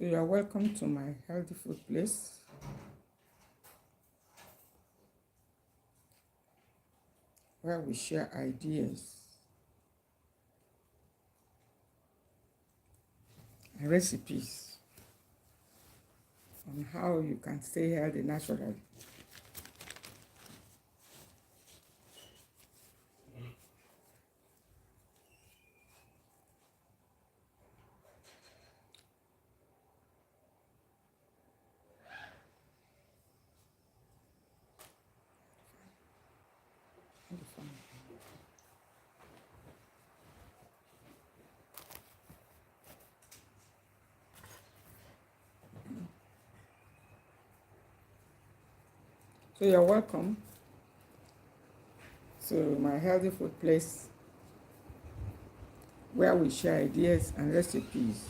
So you are welcome to my healthy food place, where we share ideas and recipes on how you can stay healthy naturally. So you're welcome to my healthy food place, where we share ideas and recipes.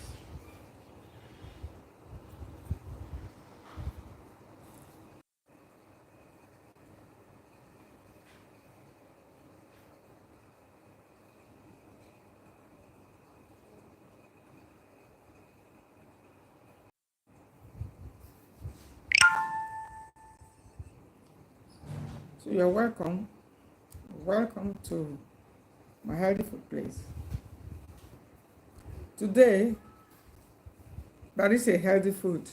So you're welcome. Welcome to my healthy food place. Today, there is a healthy food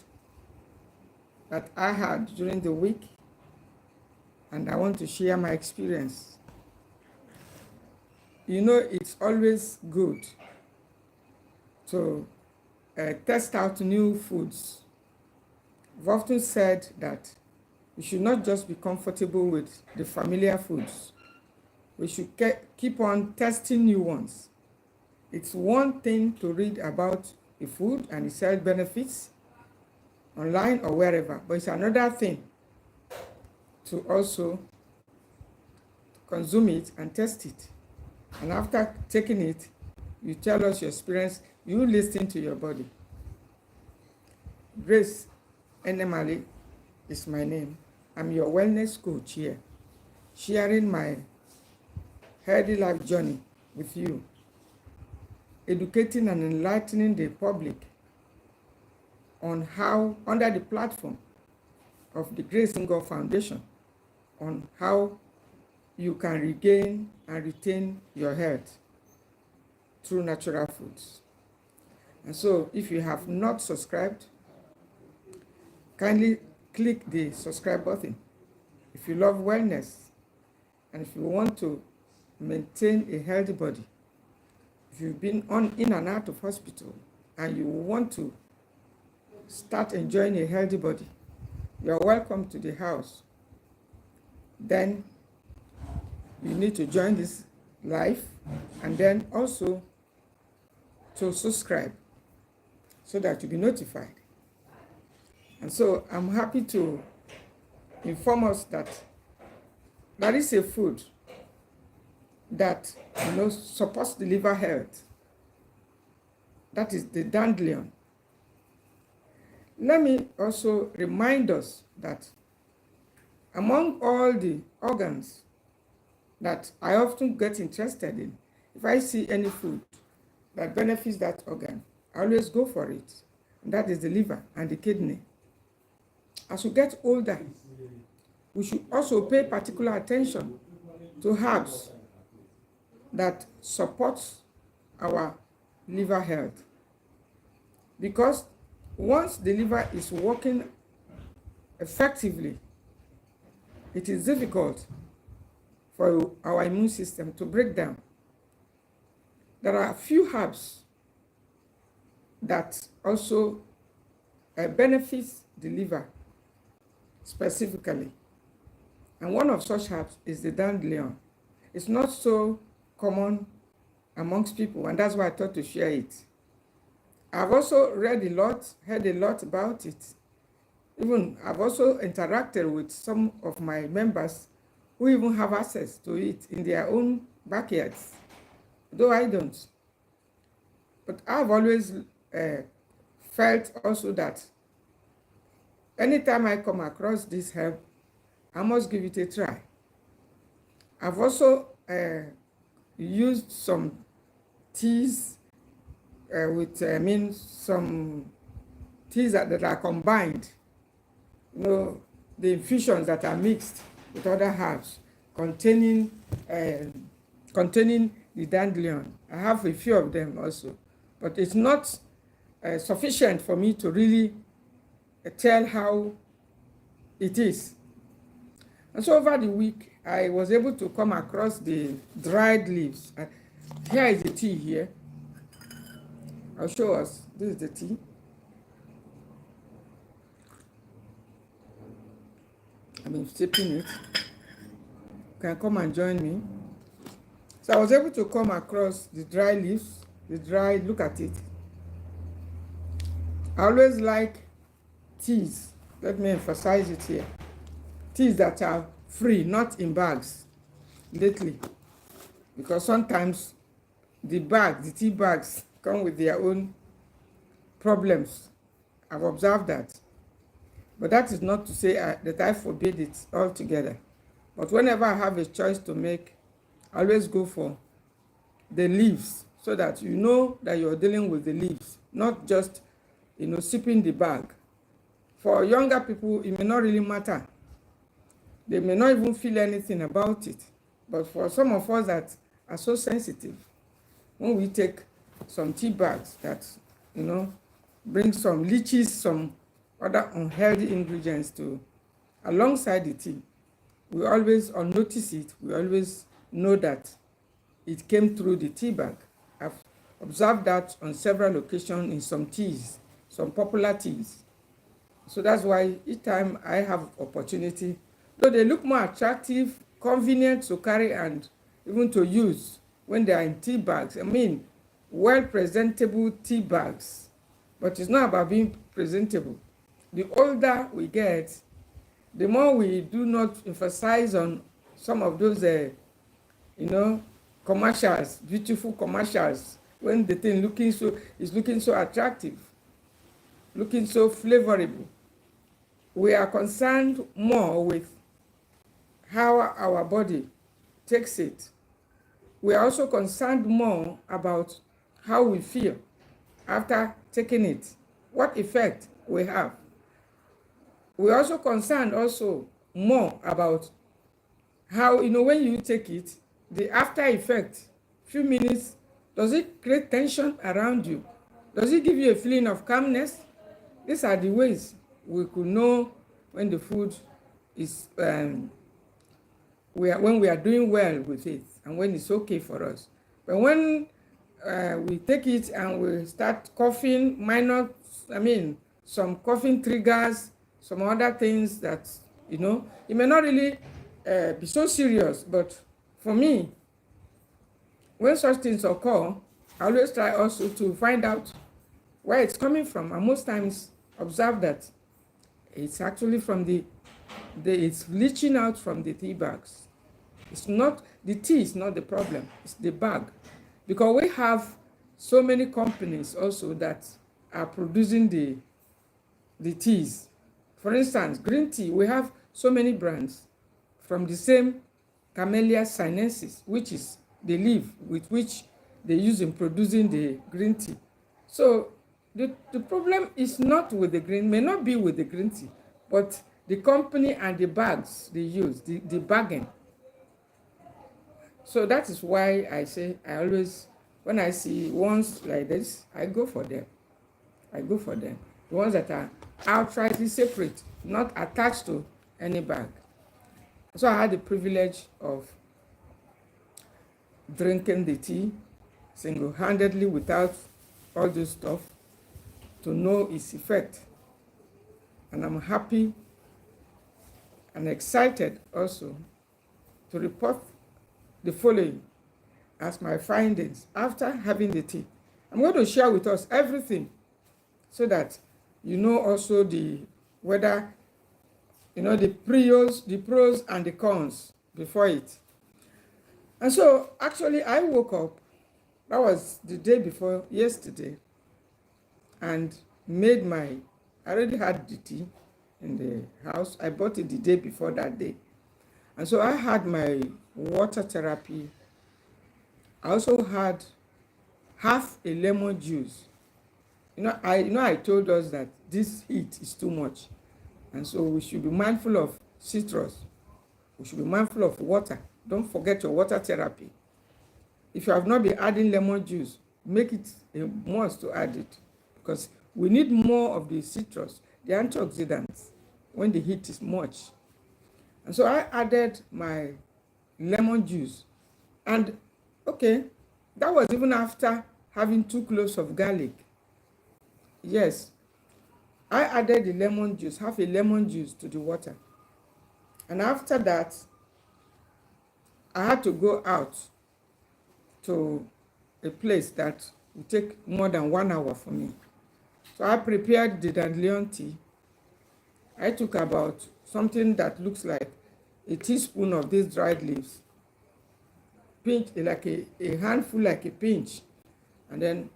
that I had during the week, and I want to share my experience. You know, it's always good to test out new foods. I've often said that we should not just be comfortable with the familiar foods. We should keep on testing new ones. It's one thing to read about a food and its health benefits online or wherever, but it's another thing to also consume it and test it. And after taking it, you tell us your experience, you listen to your body. Grace Enemali is my name. I'm your wellness coach here, sharing my healthy life journey with you, educating and enlightening the public on how, under the platform of the Grace NGO Foundation, on how you can regain and retain your health through natural foods. And so if you have not subscribed, kindly click the subscribe button. If you love wellness and if you want to maintain a healthy body, if you've been in and out of hospital and you want to start enjoying a healthy body, you're welcome to the house. Then you need to join this live and then also to subscribe so that you'll be notified. And so I'm happy to inform us that there is a food that supports the liver health. That is the dandelion. Let me also remind us that among all the organs that I often get interested in, if I see any food that benefits that organ, I always go for it. And that is the liver and the kidney. As we get older, we should also pay particular attention to herbs that support our liver health. Because once the liver is working effectively, it is difficult for our immune system to break down. There are a few herbs that also benefit the liver specifically. And one of such herbs is the dandelion. It's not so common amongst people, and that's why I thought to share it. I've also read a lot, heard a lot about it. Even I've also interacted with some of my members who even have access to it in their own backyards, though I don't. But I've always felt also that anytime I come across this herb, I must give it a try. I've also used some teas some tea teas that are combined, the infusions that are mixed with other herbs containing containing the dandelion. I have a few of them also, but it's not sufficient for me to really tell how it is. And so over the week, I was able to come across the dried leaves. Here is the tea here. I'll show us. This is the tea. I'm sipping it. You can come and join me. So I was able to come across the dry leaves, look at it. I always like teas. Let me emphasize it here. Teas that are free, not in bags, lately. Because sometimes the tea bags, come with their own problems. I've observed that. But that is not to say that I forbid it altogether. But whenever I have a choice to make, I always go for the leaves, so that you know that you're dealing with the leaves, not just, sipping the bag. For younger people, it may not really matter. They may not even feel anything about it. But for some of us that are so sensitive, when we take some tea bags that, bring some leeches, some other unhealthy ingredients alongside the tea, we always notice it. We always know that it came through the tea bag. I've observed that on several occasions in some teas, some popular teas. So that's why each time I have opportunity, though they look more attractive, convenient to carry and even to use when they are in tea bags. I mean, well-presentable tea bags. But it's not about being presentable. The older we get, the more we do not emphasize on some of those, commercials, beautiful commercials, when the thing is looking so attractive, looking so flavorable. We are concerned more with how our body takes it. We are also concerned more about how we feel after taking it, what effect we have. We are also concerned more about how, when you take it, the after effect, few minutes, does it create tension around you? Does it give you a feeling of calmness? These are the ways we could know when the food is, when we are doing well with it and when it's okay for us. But when we take it and we start coughing, some coughing triggers, some other things that, it may not really be so serious, but for me, when such things occur, I always try also to find out where it's coming from. And most times observe that it's actually from it's leaching out from the tea bags. The tea is not the problem, it's the bag. Because we have so many companies also that are producing the teas. For instance, green tea, we have so many brands from the same Camellia sinensis, which is the leaf with which they use in producing the green tea. So the problem is not with the may not be with the green tea, but the company and the bags they use, the bagging. So that is why I say I always, when I see ones like this, I go for them. The ones that are outrightly separate, not attached to any bag. So I had the privilege of drinking the tea single-handedly without all this stuff to know its effect. And I'm happy and excited also to report the following as my findings after having the tea. I'm going to share with us everything so that also whether the pros and the cons before it. And so actually I woke up, that was the day before yesterday, and I already had the tea in the house. I bought it the day before that day. And so I had my water therapy. I also had half a lemon juice I told us that this heat is too much, and so we should be mindful of citrus. We should be mindful of water. Don't forget your water therapy. If you have not been adding lemon juice, make it a must to add it, because we need more of the citrus, the antioxidants, when the heat is much. And so I added my lemon juice. And okay, that was even after having 2 cloves of garlic. Yes, I added the lemon juice, half a lemon juice to the water. And after that, I had to go out to a place that would take more than 1 hour for me. So I prepared the dandelion tea. I took about something that looks like a teaspoon of these dried leaves, pinch like a handful, like a pinch, and then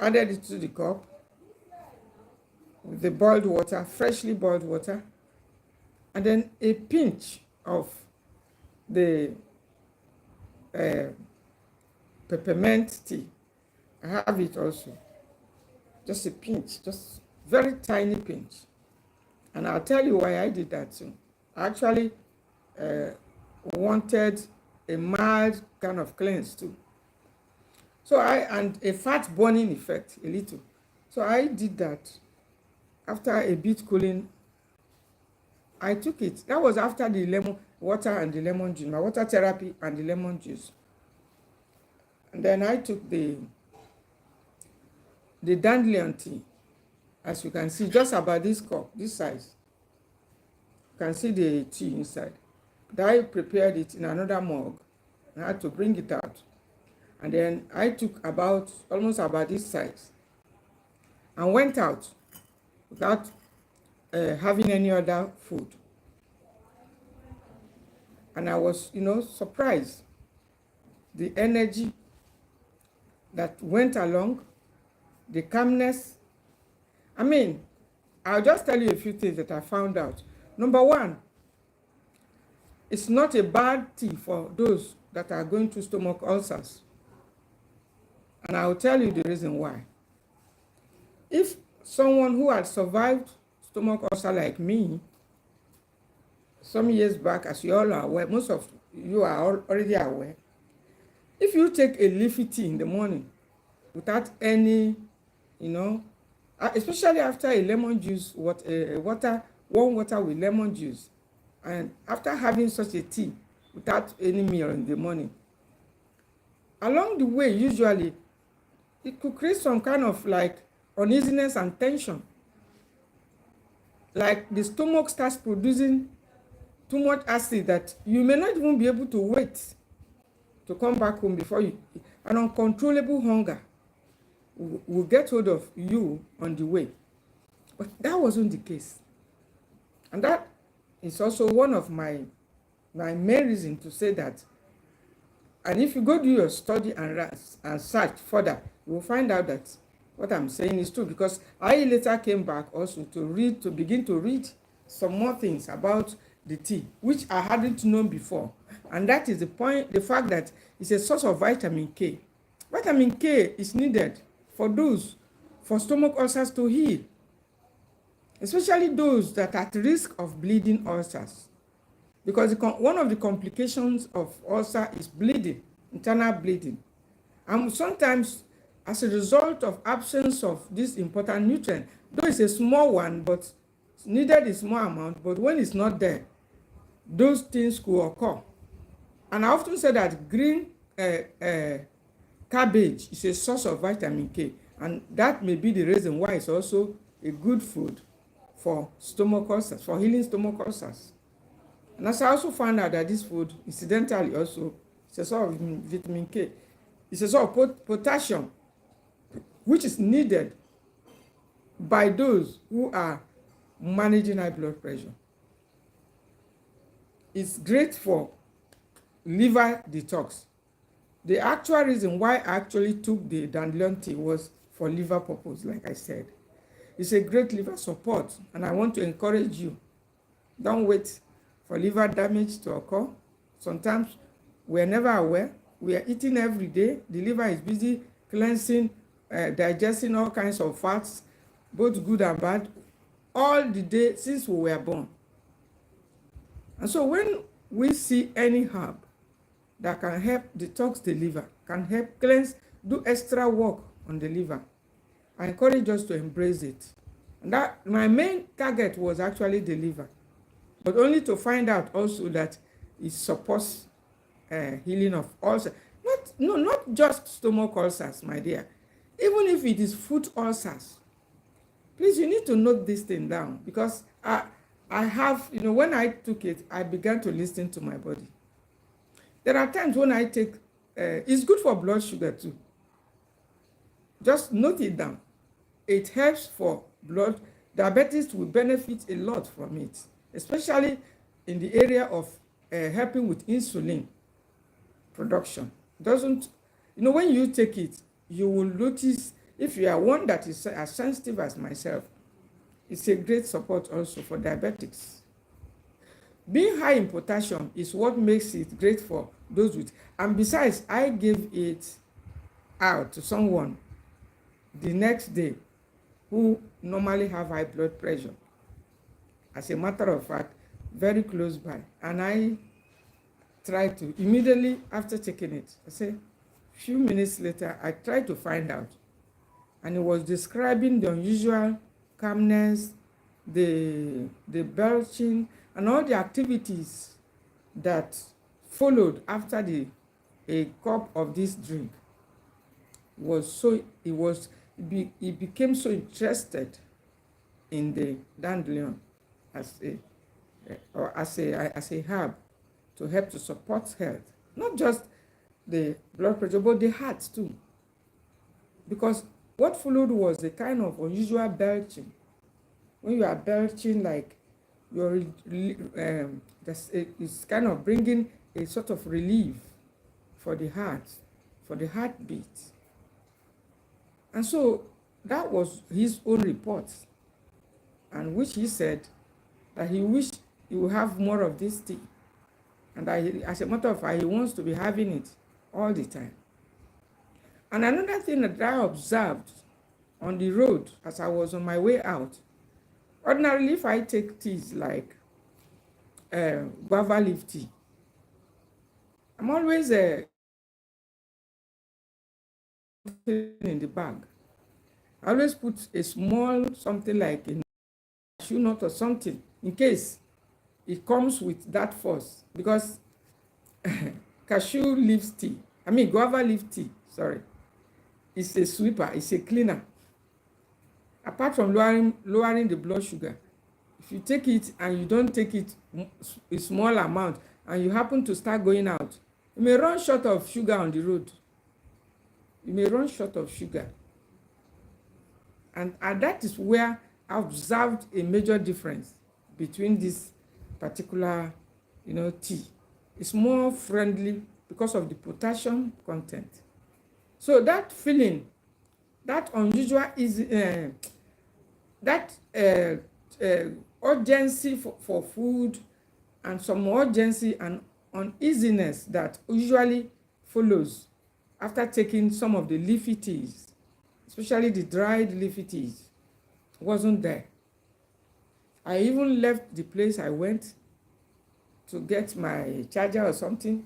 added it to the cup with the boiled water, freshly boiled water, and then a pinch of the peppermint tea. I have it also. Just a pinch, just very tiny pinch. And I'll tell you why I did that too. I actually wanted a mild kind of cleanse too. So and a fat burning effect, a little. So I did that. After a bit cooling, I took it. That was after the lemon water and the lemon juice, my water therapy and the lemon juice. And then I took the dandelion tea. As you can see, just about this cup, this size. You can see the tea inside. But I prepared it in another mug. I had to bring it out. And then I took almost about this size and went out without having any other food. And I was, surprised. The energy that went along, the calmness. I mean, I'll just tell you a few things that I found out. Number one, it's not a bad tea for those that are going through stomach ulcers. And I'll tell you the reason why. If someone who had survived stomach ulcer like me, some years back, as you all are aware, most of you are already aware, if you take a leafy tea in the morning without any, especially after a lemon juice, warm water with lemon juice, and after having such a tea without any meal in the morning, along the way, usually, it could create some kind of like uneasiness and tension. Like the stomach starts producing too much acid that you may not even be able to wait to come back home before an uncontrollable hunger will get hold of you on the way. But that wasn't the case. And that is also one of my main reasons to say that. And if you go do your study and search further, you will find out that what I'm saying is true, because I later came back also to begin to read some more things about the tea, which I hadn't known before. And that is the fact that it's a source of vitamin K. Vitamin K is needed for stomach ulcers to heal, especially those that are at risk of bleeding ulcers. Because one of the complications of ulcer is bleeding, internal bleeding. And sometimes, as a result of absence of this important nutrient, though it's a small one, but it's needed a small amount, but when it's not there, those things could occur. And I often say that green cabbage is a source of vitamin K, and that may be the reason why it's also a good food for stomach ulcers, for healing stomach ulcers. And as I also found out that this food, incidentally also, it's a source of vitamin K. It's a source of potassium, which is needed by those who are managing high blood pressure. It's great for liver detox. The actual reason why I actually took the dandelion tea was for liver purpose, like I said. It's a great liver support, and I want to encourage you. Don't wait for liver damage to occur. Sometimes we're never aware. We are eating every day. The liver is busy cleansing digesting all kinds of fats, both good and bad, all the day since we were born. And so when we see any herb that can help detox the liver, can help cleanse, do extra work on the liver, I encourage us to embrace it. And that my main target was actually the liver, but only to find out also that it supports healing of ulcers. Not just stomach ulcers, my dear. Even if it is foot ulcers, please, you need to note this thing down, because I have, when I took it, I began to listen to my body. There are times when I take, it's good for blood sugar too. Just note it down. It helps for blood. Diabetes will benefit a lot from it, especially in the area of helping with insulin production. Doesn't, when you take it, you will notice, if you are one that is as sensitive as myself, it's a great support also for diabetics. Being high in potassium is what makes it great for those with, and besides, I gave it out to someone the next day who normally have high blood pressure. As a matter of fact, very close by. And I tried to, immediately after taking it, I say, few minutes later, I tried to find out. And it was describing the unusual calmness, the belching, and all the activities that followed after a cup of this drink. He became so interested in the dandelion as a herb to help to support health, not just the blood pressure, but the heart too. Because what followed was a kind of unusual belching. When you are belching, like you're, it's kind of bringing a sort of relief for the heart, for the heartbeat. And so that was his own report, and which he said that he wished he would have more of this tea. And as a matter of fact, he wants to be having it all the time. And another thing that I observed on the road as I was on my way out, ordinarily if I take teas like guava leaf tea, I'm always in the bag. I always put a small something like a cashew nut or something in case it comes with that force, because guava leaf tea, sorry, it's a sweeper, it's a cleaner. Apart from lowering the blood sugar, if you take it and you don't take it a small amount and you happen to start going out, you may run short of sugar on the road. You may run short of sugar. And that is where I observed a major difference between this particular, tea. It's more friendly because of the potassium content. So that feeling, that unusual urgency for food, and some urgency and uneasiness that usually follows after taking some of the leafy teas, especially the dried leafy teas, wasn't there. I even left the place I went to get my charger or something,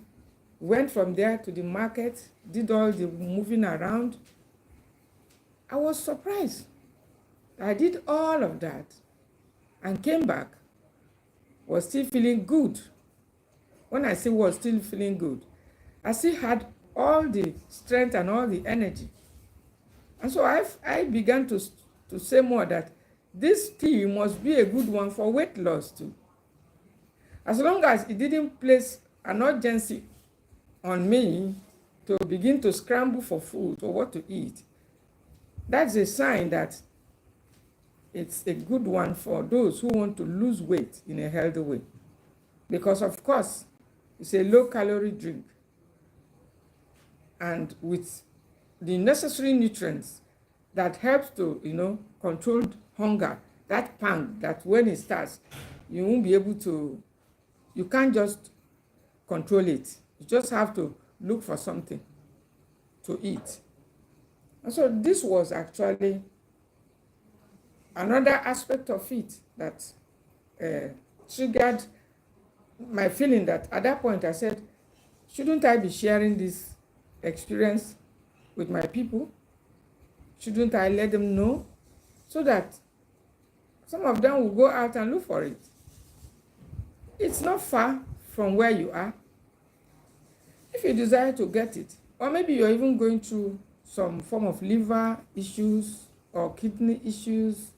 went from there to the market, did all the moving around. I was surprised. I did all of that and came back, was still feeling good. When I say was still feeling good, I still had all the strength and all the energy. And so I began to say more that this tea must be a good one for weight loss too. As long as it didn't place an urgency on me to begin to scramble for food or what to eat, that's a sign that it's a good one for those who want to lose weight in a healthy way. Because of course, it's a low-calorie drink, and with the necessary nutrients that helps to, control hunger, that pang that when it starts, you won't be able to, you can't just control it. You just have to look for something to eat. And so this was actually another aspect of it that triggered my feeling that at that point I said, shouldn't I be sharing this experience with my people? Shouldn't I let them know so that some of them will go out and look for it? It's not far from where you are. If you desire to get it, or maybe you're even going through some form of liver issues or kidney issues,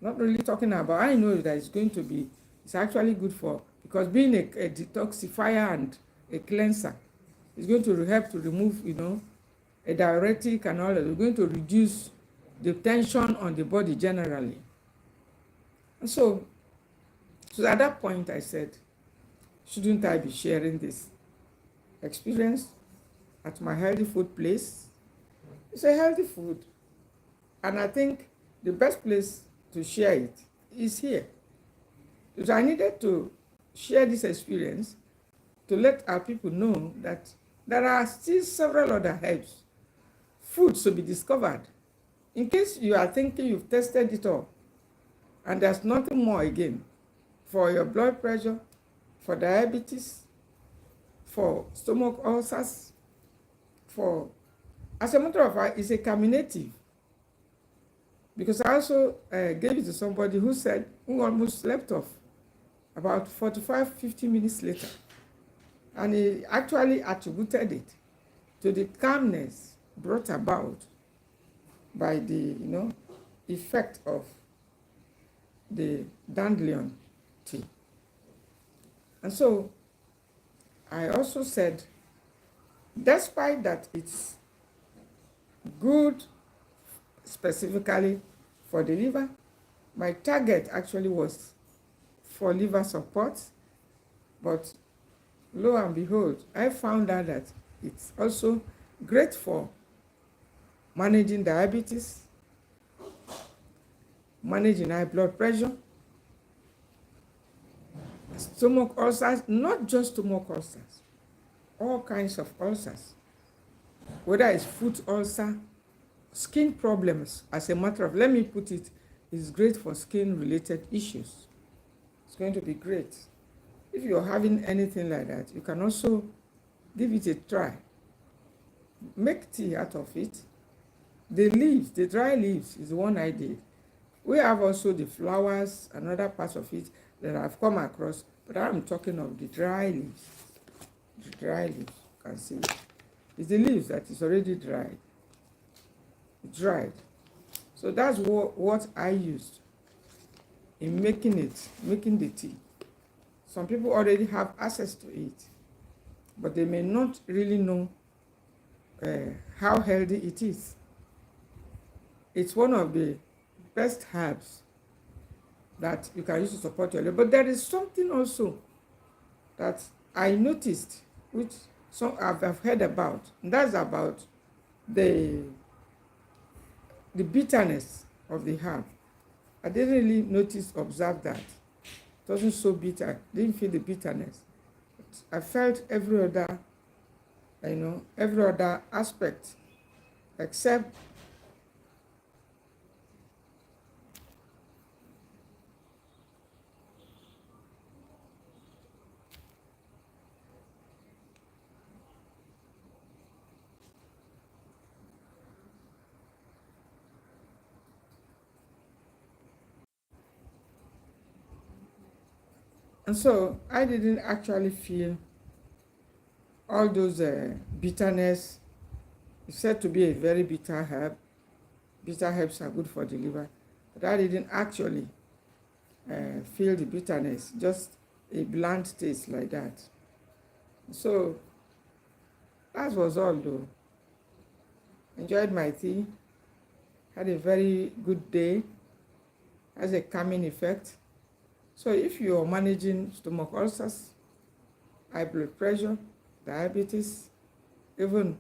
not really talking about, I know that it's going to be, it's actually good for, because being a detoxifier and a cleanser is going to help to remove, a diuretic and all that. It's going to reduce the tension on the body generally. And so at that point I said, shouldn't I be sharing this experience at my healthy food place? It's a healthy food, and I think the best place to share it is here. So I needed to share this experience to let our people know that there are still several other herbs, foods to be discovered. In case you are thinking you've tested it all and there's nothing more again for your blood pressure, for diabetes, for stomach ulcers, as a matter of fact, it's a carminative. Because I also gave it to somebody who almost slept off about 45-50 minutes later. And he actually attributed it to the calmness brought about by the, effect of the dandelion tea. And so I also said, despite that it's good specifically for the liver, my target actually was for liver support, but lo and behold, I found out that it's also great for managing diabetes, managing high blood pressure, stomach ulcers, not just stomach ulcers, all kinds of ulcers, whether it's foot ulcer, skin problems. As a matter of, let me put it, is great for skin related issues. It's going to be great. If you're having anything like that, you can also give it a try. Make tea out of it. The leaves, the dry leaves is the one I did. We have also the flowers and other parts of it that I've come across, but I'm talking of the dry leaves. The dry leaves, you can see it. It's the leaves that is already dried. Dried. So that's what I used in making the tea. Some people already have access to it, but they may not really know how healthy it is. It's one of the best herbs that you can use to support your liver. But there is something also that I noticed, which some I've heard about, and that's about the bitterness of the herb. I didn't really observe that. It wasn't so bitter. Didn't feel the bitterness. But I felt every other aspect, except and so I didn't actually feel all those bitterness. It's said to be a very bitter herb. Bitter herbs are good for the liver, but I didn't actually feel the bitterness, just a blunt taste like that. So that was all though. Enjoyed my tea, had a very good day, has a calming effect. So if you are managing stomach ulcers, high blood pressure, diabetes, even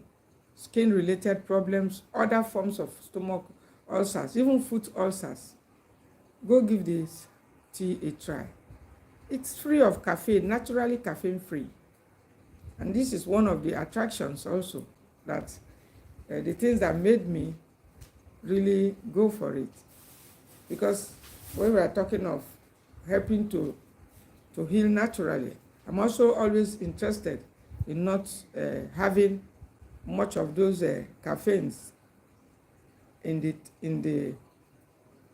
skin-related problems, other forms of stomach ulcers, even foot ulcers, go give this tea a try. It's free of caffeine, naturally caffeine free. And this is one of the attractions also, that the things that made me really go for it. Because when we are talking of helping to heal naturally, I'm also always interested in not having much of those caffeines in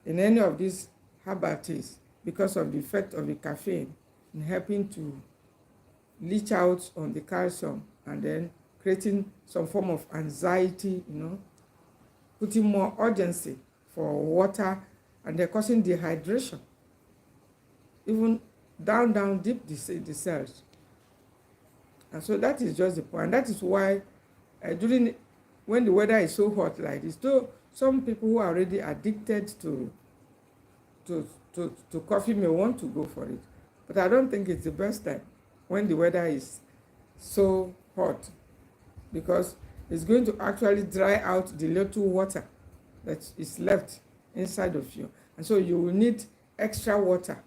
any of these herbal teas, because of the effect of the caffeine in helping to leach out on the calcium and then creating some form of anxiety, putting more urgency for water, and they're causing dehydration, even down deep the cells. And so that is just the point. That is why when the weather is so hot like this, though some people who are already addicted to coffee may want to go for it, but I don't think it's the best time when the weather is so hot, because it's going to actually dry out the little water that is left inside of you, and so you will need extra water,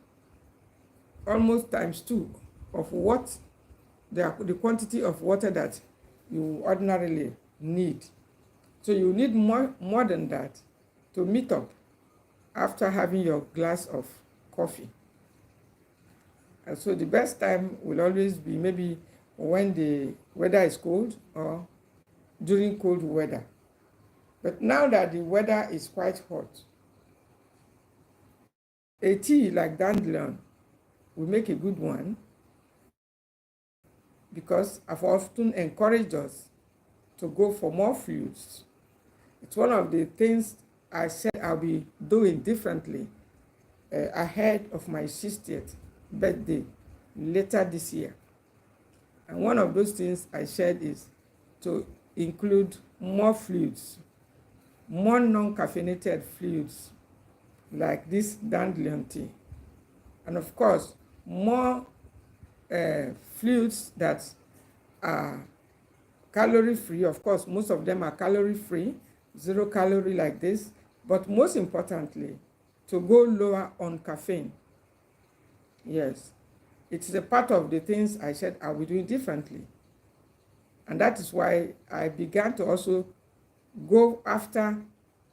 almost ×2 of what the quantity of water that you ordinarily need. So you need more than that to meet up after having your glass of coffee. And so the best time will always be maybe when the weather is cold or during cold weather. But now that the weather is quite hot, a tea like Dandelion will make a good one, because I've often encouraged us to go for more fluids. It's one of the things I said I'll be doing differently ahead of my 60th birthday later this year. And one of those things I said is to include more fluids, more non-caffeinated fluids like this Dandelion tea. And of course, more fluids that are calorie-free. Of course, most of them are calorie-free, 0 calorie like this. But most importantly, to go lower on caffeine. Yes, it's a part of the things I said I will do differently. And that is why I began to also go after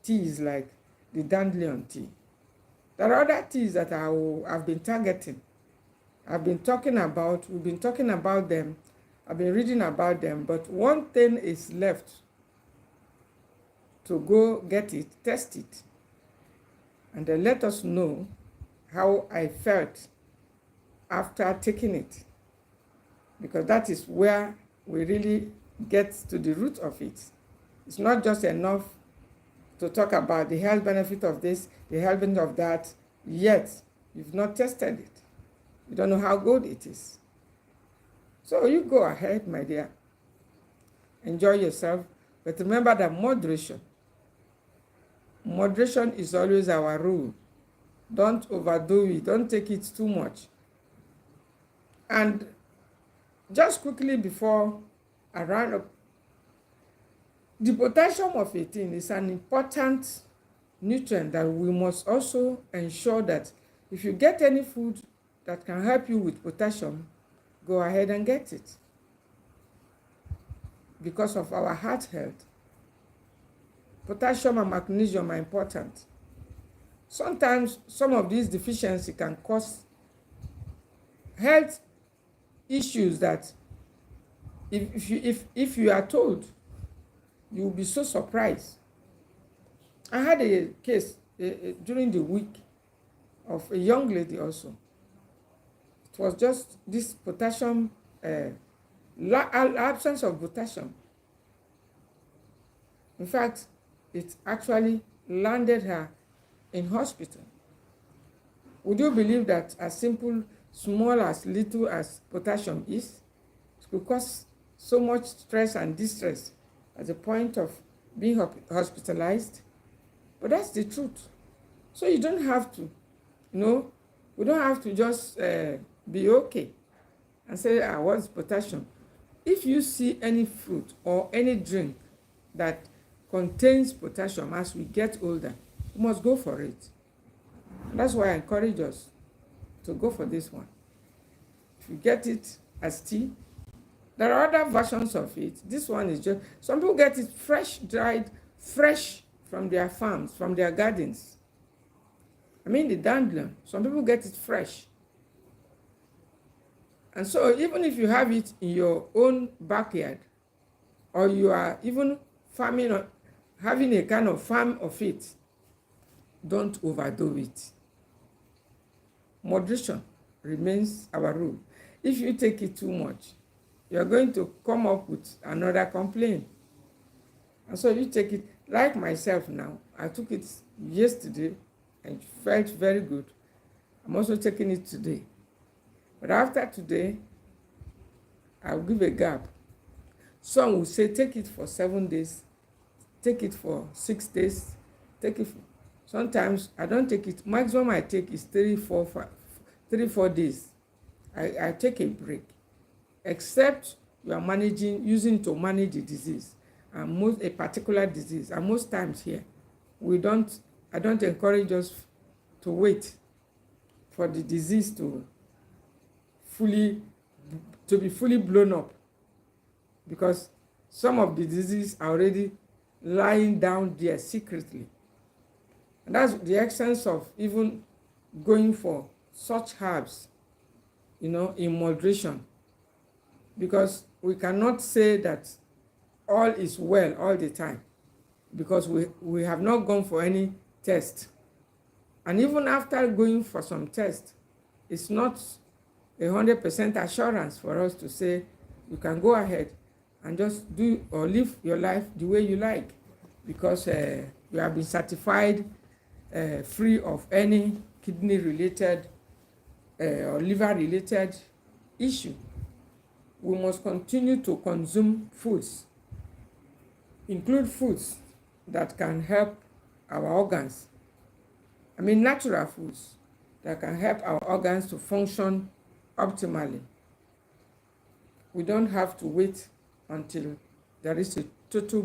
teas like the Dandelion tea. There are other teas that I've been targeting. We've been talking about them, I've been reading about them, but one thing is left: to go get it, test it, and then let us know how I felt after taking it, because that is where we really get to the root of it. It's not just enough to talk about the health benefit of this, the health benefit of that, yet you've not tested it. You don't know how good it is. So you go ahead, my dear. Enjoy yourself. But remember that moderation is always our rule. Don't overdo it. Don't take it too much. And just quickly before I round up, the potassium of 18 is an important nutrient that we must also ensure that if you get any food that can help you with potassium, go ahead and get it, because of our heart health. Potassium and magnesium are important. Sometimes some of these deficiencies can cause health issues that if you are told, you will be so surprised. I had a case during the week of a young lady also. It was just this potassium, absence of potassium. In fact, it actually landed her in hospital. Would you believe that as small as little as potassium is, it could cause so much stress and distress at the point of being hospitalized? But that's the truth. So you don't have to, we don't have to just be okay and say, what's potassium? If you see any food or any drink that contains potassium as we get older, you must go for it. And that's why I encourage us to go for this one. If you get it as tea, There are other versions of it. This one is just, some people get it fresh, dried, fresh from their farms, from their gardens. I mean the dandelion, some people get it fresh. And so even if you have it in your own backyard, or you are even farming or having a kind of farm of it, don't overdo it. Moderation remains our rule. If you take it too much, you're going to come up with another complaint. And so you take it, like myself now, I took it yesterday and felt very good. I'm also taking it today. But after today, I'll give a gap. Some will say take it for 7 days, take it for 6 days, take it for, sometimes I don't take it. Maximum I take is 3-4 days. I take a break, except you are using to manage the disease, and a particular disease. And most times here, I don't encourage us to wait for the disease to be fully blown up, because some of the diseases are already lying down there secretly. And that's the essence of even going for such herbs, in moderation, because we cannot say that all is well all the time, because we have not gone for any test. And even after going for some test, it's not 100% assurance for us to say you can go ahead and just do or live your life the way you like, because you have been certified free of any kidney related or liver related issue. We must continue to consume foods, include foods that can help our organs. I mean natural foods that can help our organs to function optimally. We don't have to wait until there is a total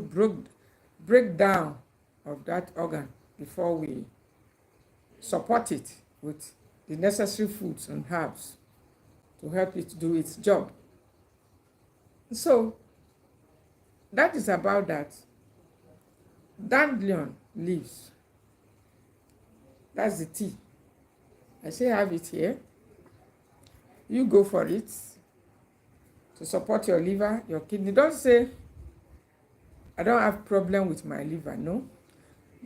breakdown of that organ before we support it with the necessary foods and herbs to help it do its job. So that is about that. Dandelion leaves, that's the tea. I say I have it here. You go for it to support your liver, your kidney. Don't say, I don't have problem with my liver. No.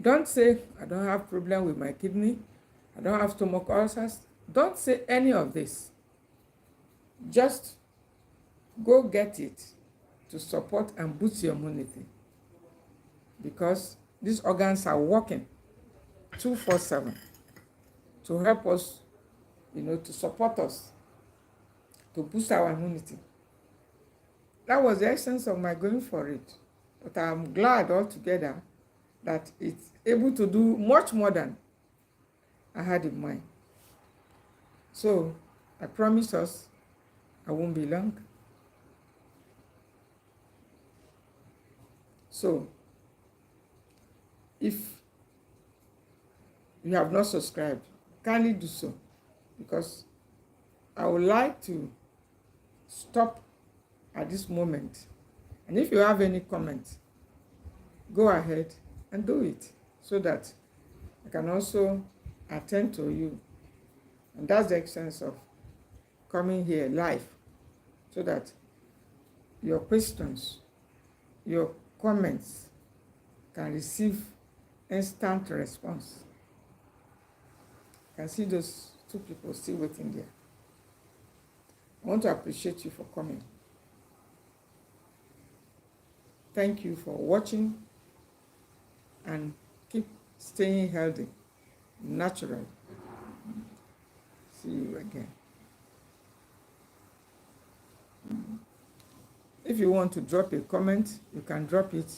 Don't say, I don't have problem with my kidney. I don't have stomach ulcers. Don't say any of this. Just go get it to support and boost your immunity, because these organs are working 24/7 to help us, to support us, to boost our immunity. That was the essence of my going for it. But I'm glad altogether that it's able to do much more than I had in mind. So I promise us I won't be long. So if you have not subscribed, kindly do so, because I would like to stop at this moment. And if you have any comments, go ahead and do it, so that I can also attend to you. And that's the essence of coming here live, so that your questions, your comments can receive instant response. I can see those 2 people still waiting there. I want to appreciate you for coming. Thank you for watching, and keep staying healthy, natural. See you again. If you want to drop a comment, you can drop it